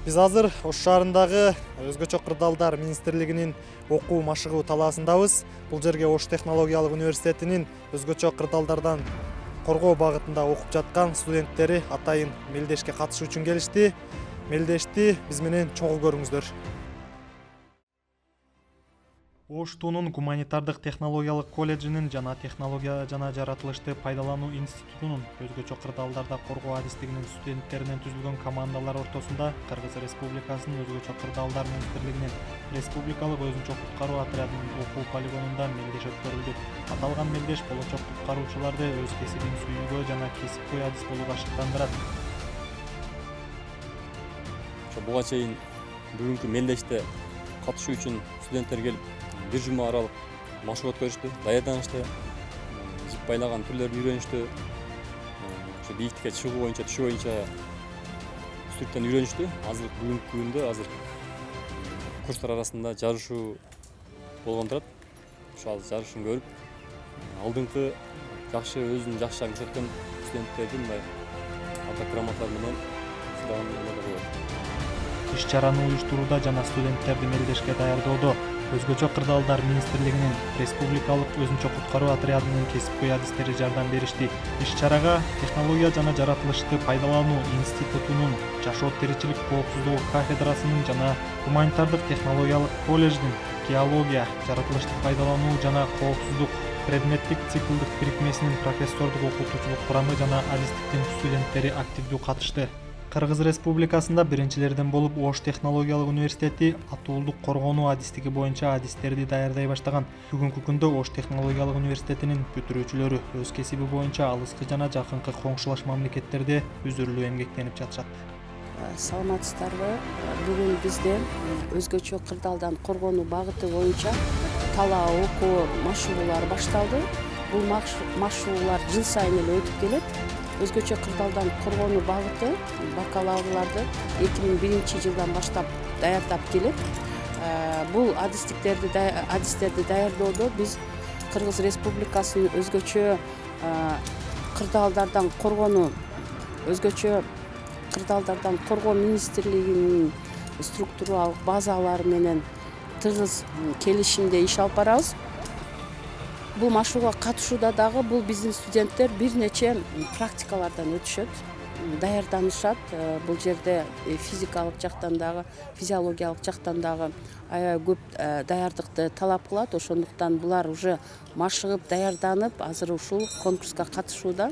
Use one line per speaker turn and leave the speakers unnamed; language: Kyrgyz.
Биз азыр Ош шаарындагы Өзгөчө кырдаалдар министрлигинин окуу машыгуу талаасындабыз. Бул жерге Ош технологиялык университетинин өзгөчө кырдаалдардан коргоо багытында окуп жаткан студенттери атайын мелдешке катышуу үчүн келишти. Мелдешти биз менен чогуу көрүңүздөр. Оштунун гуманитардык технологиялык колледжинин жана технология жана жаратылышты пайдалануу институтунун өзгөчө кырдаалдарда коргоо адистигинин студенттеринен түзүлгөн командалар ортосунда Кыргыз Республикасынын өзгөчө кырдаалдар министрлигинин республикалык өзүнчө куткаруу отрядынын окуу полигонунда мелдеш өткөрүлдү. Аталган мелдеш болочок куткаруучуларды өз кесибин сүйүүгө жана кесипкөй адис болууга шыктандырат.
Буга чейин бүгүнкү мелдеште катышуу үчүн студенттер келип бир жума аралык машык өткөрүштү, даярданышты, жип байлаган түрлөрүн үйрөнүштү, ошо бийиктикке чыгуу боюнча, түшүү боюнча үстүртөн үйрөнүштү. Азыр бүгүнкү күндө курстар арасында жарышуу болгон турат. Ошол жарышын көрүп, алдыңкы өзүн жакшы көрсөткөн студенттердин мындай ата грамоталар менен сыйлаганга болот.
Иш-чараны уюштурууда жана студенттерди мелдешке даярдоодо Өзгөчө кырдаалдар министрлигинин республикалык өзүнчө куткаруу отрядынын кесипкөй адистери жардам беришти. Иш-чарага технология жана жаратылышты пайдалануу институтунун жашоо тиричилик коопсуздугу кафедрасынын жана гуманитардык технологиялык колледждин геология, жаратылышты пайдалануу жана коопсуздук предметтик циклдык бирикмесинин профессордук окутуучулук курамы жана адистиктин студенттери активдүү катышты. Кыргыз Республикасында биринчилерден болуп Ош технологиялык университети атуулдук коргонуу адистиги боюнча адистерди даярдай баштаган. Бүгүнкү күндө Ош технологиялык университетинин бүтүрүүчүлөрү өз кесиби боюнча алыскы жана жакынкы коңшулаш мамлекеттерде үзүрлүү эмгектенип жатышат.
Саламатсыздарбы? Бүгүн бизде өзгөчө кырдаалдан коргонуу багыты боюнча талаа окуу машыгуулары башталды. Бул машыгуулар жыл сайын эле өтүп келет. Өзгөчө кырдаалдан коргонуу багыты бакалаврларды 2001 жылдан баштап даярдап келет. Бул адистерди даярдоодо биз Кыргыз Республикасынын өзгөчө кырдаалдардан коргоо министрлигинин структуралык базалары менен тыгыз келишимде иш алып барабыз. Бул машыгууга катышууда дагы бул биздин студенттер бир нече практикалардан өтүшөт, даярданышат. Бул жерде физикалык жактан дагы, физиологиялык жактан дагы аябай көп даярдыкты талап кылат. Ошондуктан булар уже машыгып, даярданып, азыр ушул конкурска катышууда.